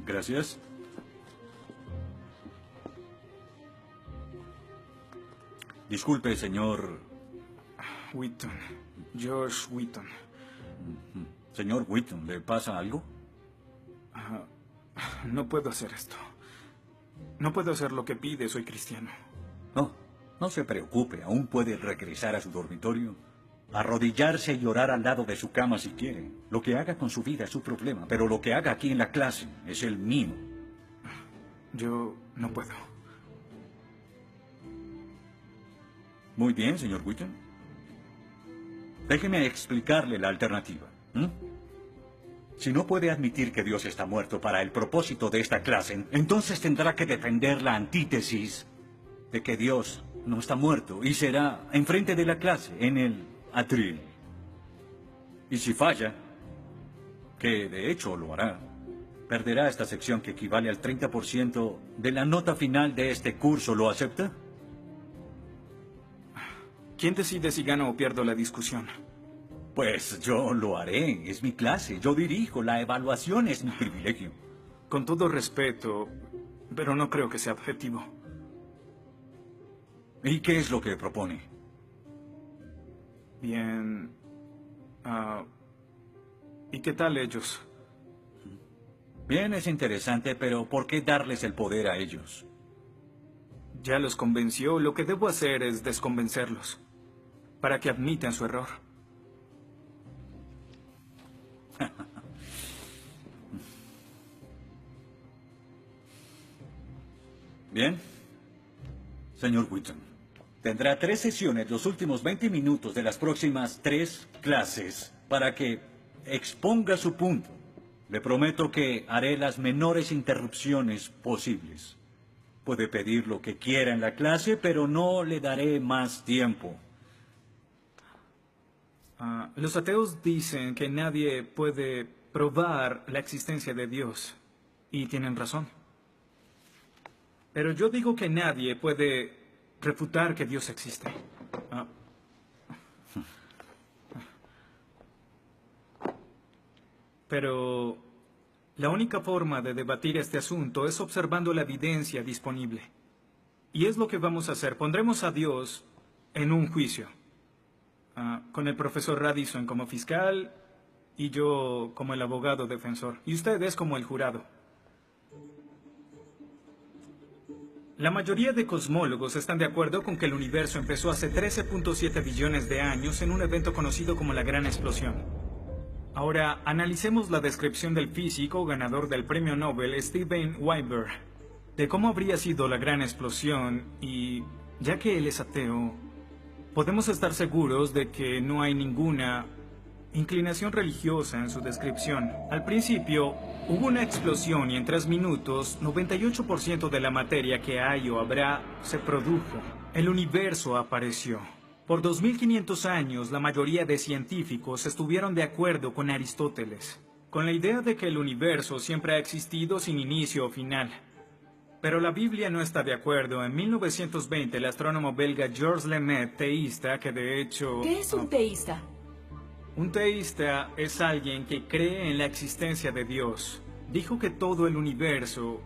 Gracias. Disculpe, señor... Wheaton. George Wheaton. Señor Wheaton, ¿le pasa algo? No puedo hacer esto. No puedo hacer lo que pide, soy cristiano. No, no se preocupe, aún puede regresar a su dormitorio, arrodillarse y llorar al lado de su cama si quiere. Lo que haga con su vida es su problema, pero lo que haga aquí en la clase es el mío. Yo no puedo. Muy bien, señor Wheaton. Déjeme explicarle la alternativa. Si no puede admitir que Dios está muerto para el propósito de esta clase, entonces tendrá que defender la antítesis de que Dios no está muerto y será enfrente de la clase, en el atril. Y si falla, que de hecho lo hará, perderá esta sección que equivale al 30% de la nota final de este curso. ¿Lo acepta? ¿Quién decide si gano o pierdo la discusión? Pues yo lo haré. Es mi clase. Yo dirijo. La evaluación es mi privilegio. Con todo respeto, pero no creo que sea objetivo. ¿Y qué es lo que propone? Bien. ¿Y qué tal ellos? Bien, es interesante, pero ¿por qué darles el poder a ellos? Ya los convenció. Lo que debo hacer es desconvencerlos, para que admitan su error. Bien. Señor Wheaton, tendrá 3 sesiones los últimos 20 minutos de las próximas 3 clases para que exponga su punto. Le prometo que haré las menores interrupciones posibles. Puede pedir lo que quiera en la clase, pero no le daré más tiempo. Los ateos dicen que nadie puede probar la existencia de Dios. Y tienen razón. Pero yo digo que nadie puede refutar que Dios existe. Pero la única forma de debatir este asunto es observando la evidencia disponible. Y es lo que vamos a hacer. Pondremos a Dios en un juicio. Con el profesor Radisson como fiscal y yo como el abogado defensor. Y ustedes como el jurado. La mayoría de cosmólogos están de acuerdo con que el universo empezó hace 13.7 billones de años en un evento conocido como la Gran Explosión. Ahora, analicemos la descripción del físico ganador del premio Nobel Steven Weinberg de cómo habría sido la Gran Explosión y, ya que él es ateo, podemos estar seguros de que no hay ninguna inclinación religiosa en su descripción. Al principio, hubo una explosión y en 3 minutos, 98% de la materia que hay o habrá se produjo. El universo apareció. Por 2500 años, la mayoría de científicos estuvieron de acuerdo con Aristóteles, con la idea de que el universo siempre ha existido sin inicio o final. Pero la Biblia no está de acuerdo. En 1920, el astrónomo belga Georges Lemaitre, teísta, que de hecho... ¿Qué es un teísta? Un teísta es alguien que cree en la existencia de Dios. Dijo que todo el universo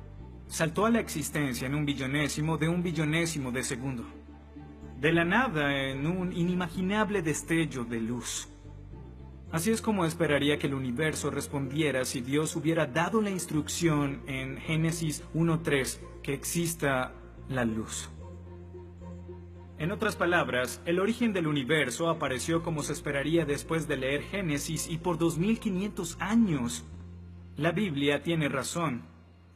saltó a la existencia en un billonésimo de segundo. De la nada, en un inimaginable destello de luz. Así es como esperaría que el universo respondiera si Dios hubiera dado la instrucción en Génesis 1:3 que exista la luz. En otras palabras, el origen del universo apareció como se esperaría después de leer Génesis y por 2500 años. La Biblia tiene razón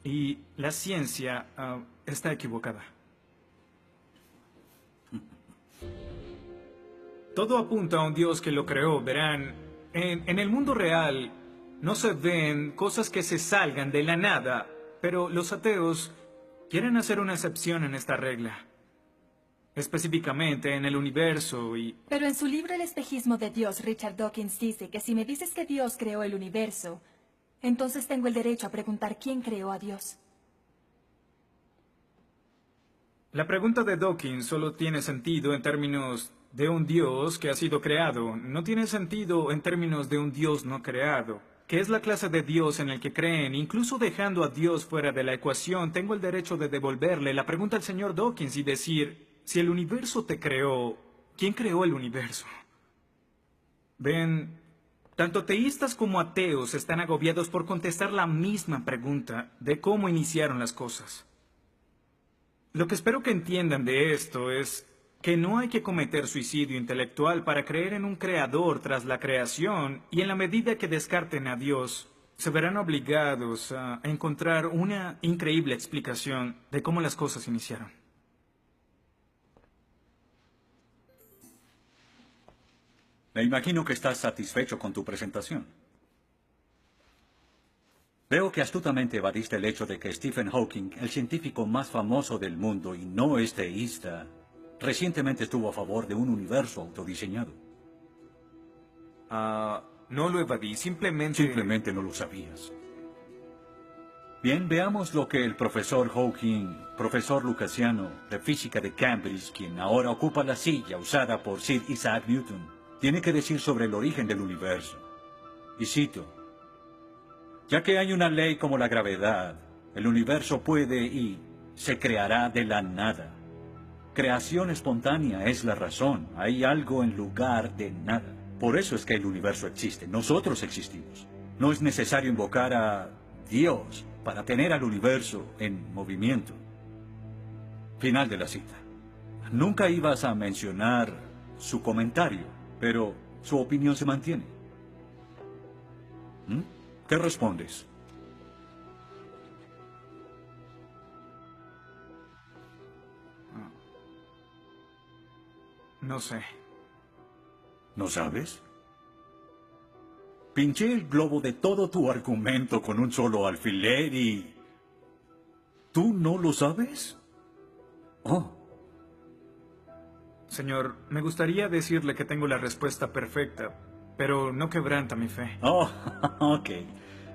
y la ciencia está equivocada. Todo apunta a un Dios que lo creó, verán. En el mundo real no se ven cosas que se salgan de la nada, pero los ateos quieren hacer una excepción en esta regla. Específicamente en el universo y... Pero en su libro El espejismo de Dios, Richard Dawkins dice que si me dices que Dios creó el universo, entonces tengo el derecho a preguntar quién creó a Dios. La pregunta de Dawkins solo tiene sentido en términos de un Dios que ha sido creado. No tiene sentido en términos de un Dios no creado. que es la clase de Dios en el que creen, incluso dejando a Dios fuera de la ecuación, tengo el derecho de devolverle la pregunta al señor Dawkins y decir, si el universo te creó, ¿quién creó el universo? Ven, tanto teístas como ateos están agobiados por contestar la misma pregunta de cómo iniciaron las cosas. Lo que espero que entiendan de esto es que no hay que cometer suicidio intelectual para creer en un creador tras la creación, y en la medida que descarten a Dios, se verán obligados a encontrar una increíble explicación de cómo las cosas iniciaron. Me imagino que estás satisfecho con tu presentación. Veo que astutamente evadiste el hecho de que Stephen Hawking, el científico más famoso del mundo y no es teísta, recientemente estuvo a favor de un universo autodiseñado. No lo evadí, simplemente... Simplemente no lo sabías. Bien, veamos lo que el profesor Hawking, profesor lucasiano de física de Cambridge, quien ahora ocupa la silla usada por Sir Isaac Newton, tiene que decir sobre el origen del universo. Y cito: ya que hay una ley como la gravedad, el universo puede y se creará de la nada. Creación espontánea es la razón. Hay algo en lugar de nada. Por eso es que el universo existe. Nosotros existimos. No es necesario invocar a Dios para tener al universo en movimiento. Final de la cita. Nunca ibas a mencionar su comentario, pero su opinión se mantiene. ¿Qué respondes? No sé. ¿No sabes? Pinché el globo de todo tu argumento con un solo alfiler y... ¿tú no lo sabes? Oh. Señor, me gustaría decirle que tengo la respuesta perfecta, pero no quebranta mi fe. Oh, ok.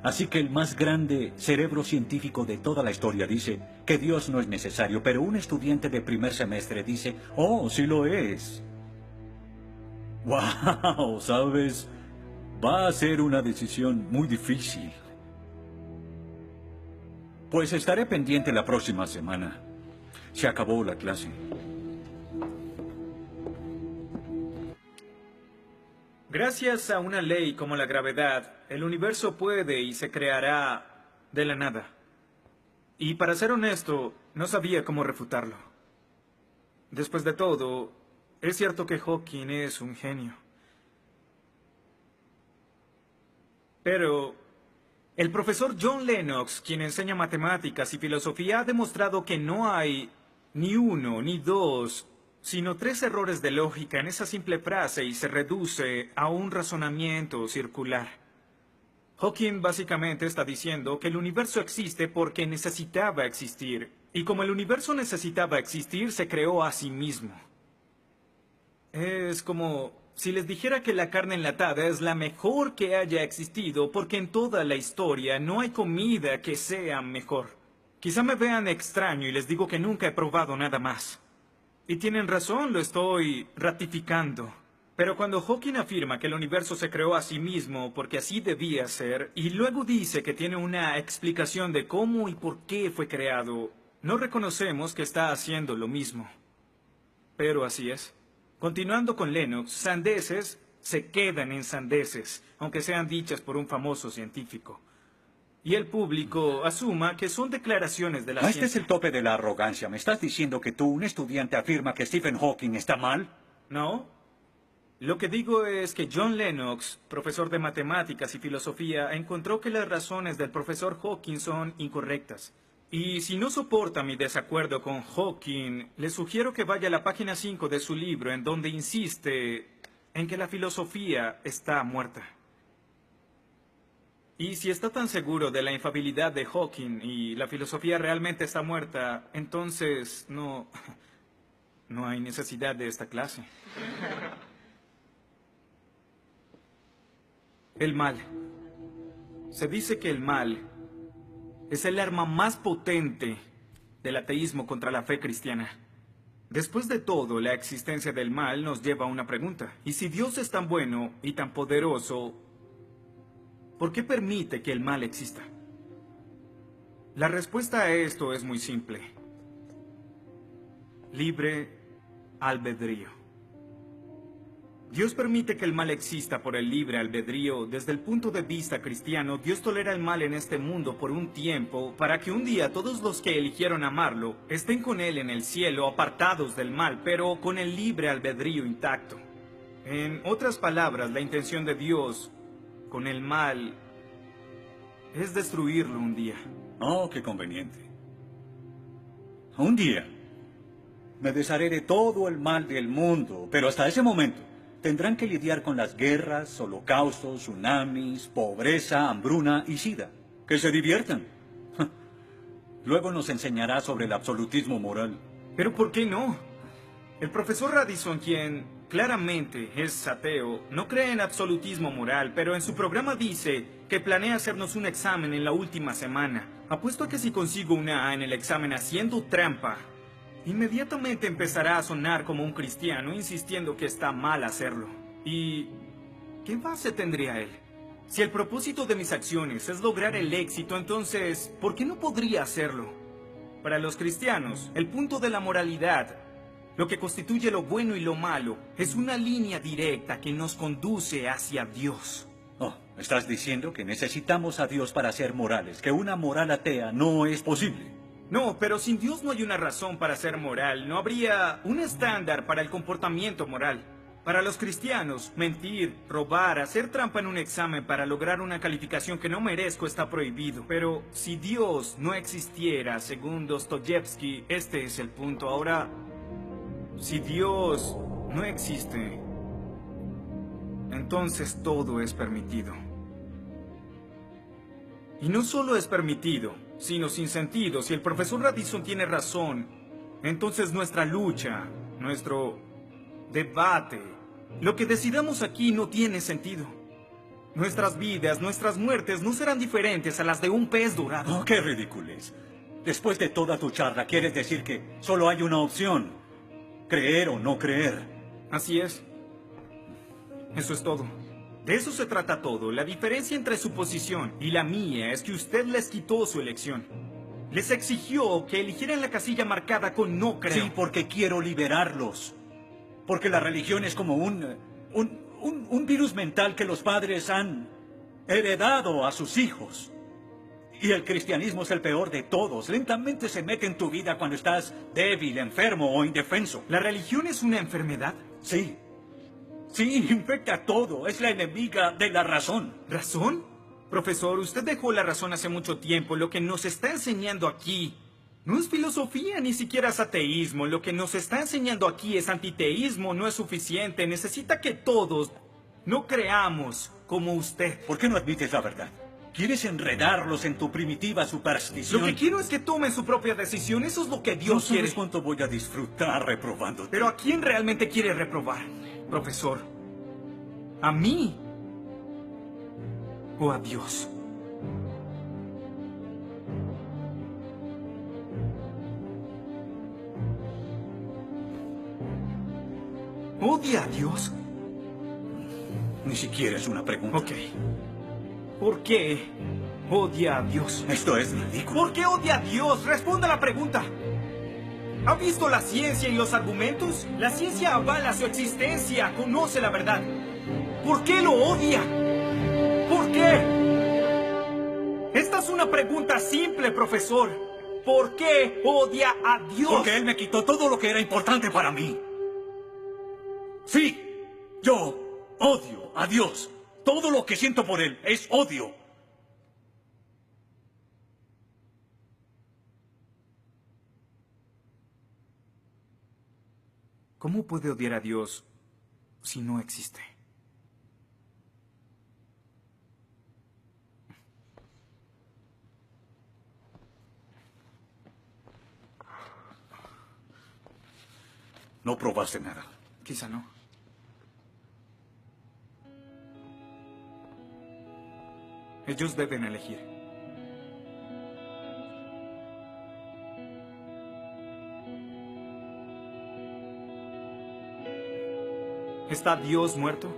Así que el más grande cerebro científico de toda la historia dice que Dios no es necesario, pero un estudiante de primer semestre dice, oh, sí lo es. Wow, ¿sabes? Va a ser una decisión muy difícil. Pues estaré pendiente la próxima semana. Se acabó la clase. Gracias a una ley como la gravedad, el universo puede y se creará de la nada. Y para ser honesto, no sabía cómo refutarlo. Después de todo, es cierto que Hawking es un genio. Pero el profesor John Lennox, quien enseña matemáticas y filosofía, ha demostrado que no hay ni uno ni dos, sino 3 errores de lógica en esa simple frase y se reduce a un razonamiento circular. Hawking básicamente está diciendo que el universo existe porque necesitaba existir, y como el universo necesitaba existir, se creó a sí mismo. Es como si les dijera que la carne enlatada es la mejor que haya existido porque en toda la historia no hay comida que sea mejor. Quizá me vean extraño y les digo que nunca he probado nada más. Y tienen razón, lo estoy ratificando. Pero cuando Hawking afirma que el universo se creó a sí mismo porque así debía ser, y luego dice que tiene una explicación de cómo y por qué fue creado, no reconocemos que está haciendo lo mismo. Pero así es. Continuando con Lennox, sandeces se quedan en sandeces, aunque sean dichas por un famoso científico. Y el público asuma que son declaraciones de la ciencia. Este es el tope de la arrogancia. ¿Me estás diciendo que tú, un estudiante, afirma que Stephen Hawking está mal? No. Lo que digo es que John Lennox, profesor de matemáticas y filosofía, encontró que las razones del profesor Hawking son incorrectas. Y si no soporta mi desacuerdo con Hawking, le sugiero que vaya a la página 5 de su libro, en donde insiste en que la filosofía está muerta. Y si está tan seguro de la infalibilidad de Hawking y la filosofía realmente está muerta, entonces no hay necesidad de esta clase. El mal. Se dice que el mal es el arma más potente del ateísmo contra la fe cristiana. Después de todo, la existencia del mal nos lleva a una pregunta. ¿Y si Dios es tan bueno y tan poderoso, ¿por qué permite que el mal exista? La respuesta a esto es muy simple. Libre albedrío. Dios permite que el mal exista por el libre albedrío. Desde el punto de vista cristiano, Dios tolera el mal en este mundo por un tiempo para que un día todos los que eligieron amarlo estén con Él en el cielo, apartados del mal, pero con el libre albedrío intacto. En otras palabras, la intención de Dios con el mal es destruirlo un día. Oh, qué conveniente. Un día me desharé de todo el mal del mundo, pero hasta ese momento tendrán que lidiar con las guerras, holocaustos, tsunamis, pobreza, hambruna y sida. Que se diviertan. Luego nos enseñará sobre el absolutismo moral. ¿Pero por qué no? El profesor Radisson, quien claramente es ateo, no cree en absolutismo moral, pero en su programa dice que planea hacernos un examen en la última semana. Apuesto a que si consigo una A en el examen haciendo trampa, inmediatamente empezará a sonar como un cristiano, insistiendo que está mal hacerlo. ¿Y qué base tendría él? Si el propósito de mis acciones es lograr el éxito, entonces, ¿por qué no podría hacerlo? Para los cristianos, el punto de la moralidad, lo que constituye lo bueno y lo malo, es una línea directa que nos conduce hacia Dios. Oh, estás diciendo que necesitamos a Dios para ser morales, que una moral atea no es posible. No, pero sin Dios no hay una razón para ser moral, no habría un estándar para el comportamiento moral. Para los cristianos, mentir, robar, hacer trampa en un examen para lograr una calificación que no merezco está prohibido. Pero si Dios no existiera, según Dostoyevsky, este es el punto. Ahora, si Dios no existe, entonces todo es permitido. Y no solo es permitido, sino sin sentido. Si el profesor Radisson tiene razón, entonces nuestra lucha, nuestro debate, lo que decidamos aquí no tiene sentido. Nuestras vidas, nuestras muertes no serán diferentes a las de un pez dorado. Oh, qué ridiculez. Después de toda tu charla, ¿quieres decir que solo hay una opción? Creer o no creer. Así es. Eso es todo. De eso se trata todo. La diferencia entre su posición y la mía es que usted les quitó su elección. Les exigió que eligieran la casilla marcada con no creo. Sí, porque quiero liberarlos. Porque la religión es como un virus mental que los padres han heredado a sus hijos. Y el cristianismo es el peor de todos. Lentamente se mete en tu vida cuando estás débil, enfermo o indefenso. ¿La religión es una enfermedad? Sí. Sí, infecta todo. Es la enemiga de la razón. ¿Razón? Profesor, usted dejó la razón hace mucho tiempo. Lo que nos está enseñando aquí no es filosofía, ni siquiera es ateísmo. Lo que nos está enseñando aquí es antiteísmo. No es suficiente. Necesita que todos no creamos como usted. ¿Por qué no admites la verdad? ¿Quieres enredarlos en tu primitiva superstición? Lo que quiero es que tomen su propia decisión. Eso es lo que Dios No sabes quiere. cuánto voy a disfrutar reprobándote. Pero ¿a quién realmente quiere reprobar, profesor? ¿A mí o a Dios? ¿Odia a Dios? Ni siquiera es una pregunta. Ok. ¿Por qué odia a Dios? Esto es ridículo. ¿Por qué odia a Dios? Responda la pregunta. ¿Ha visto la ciencia y los argumentos? La ciencia avala su existencia, conoce la verdad. ¿Por qué lo odia? ¿Por qué? Esta es una pregunta simple, profesor. ¿Por qué odia a Dios? Porque Él me quitó todo lo que era importante para mí. Sí, yo odio a Dios. Todo lo que siento por Él es odio. ¿Cómo puede odiar a Dios si no existe? No probaste nada. Quizá no. Ellos deben elegir. ¿Está Dios muerto?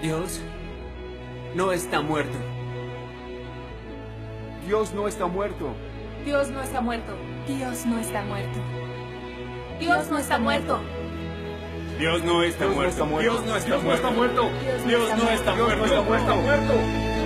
Dios no está muerto. Dios no está muerto. Dios no está muerto. Dios no está muerto. Dios no está muerto. Dios no está muerto. Dios no está muerto. Dios no está muerto. Dios no está muerto. Dios no está muerto. Dios no está muerto.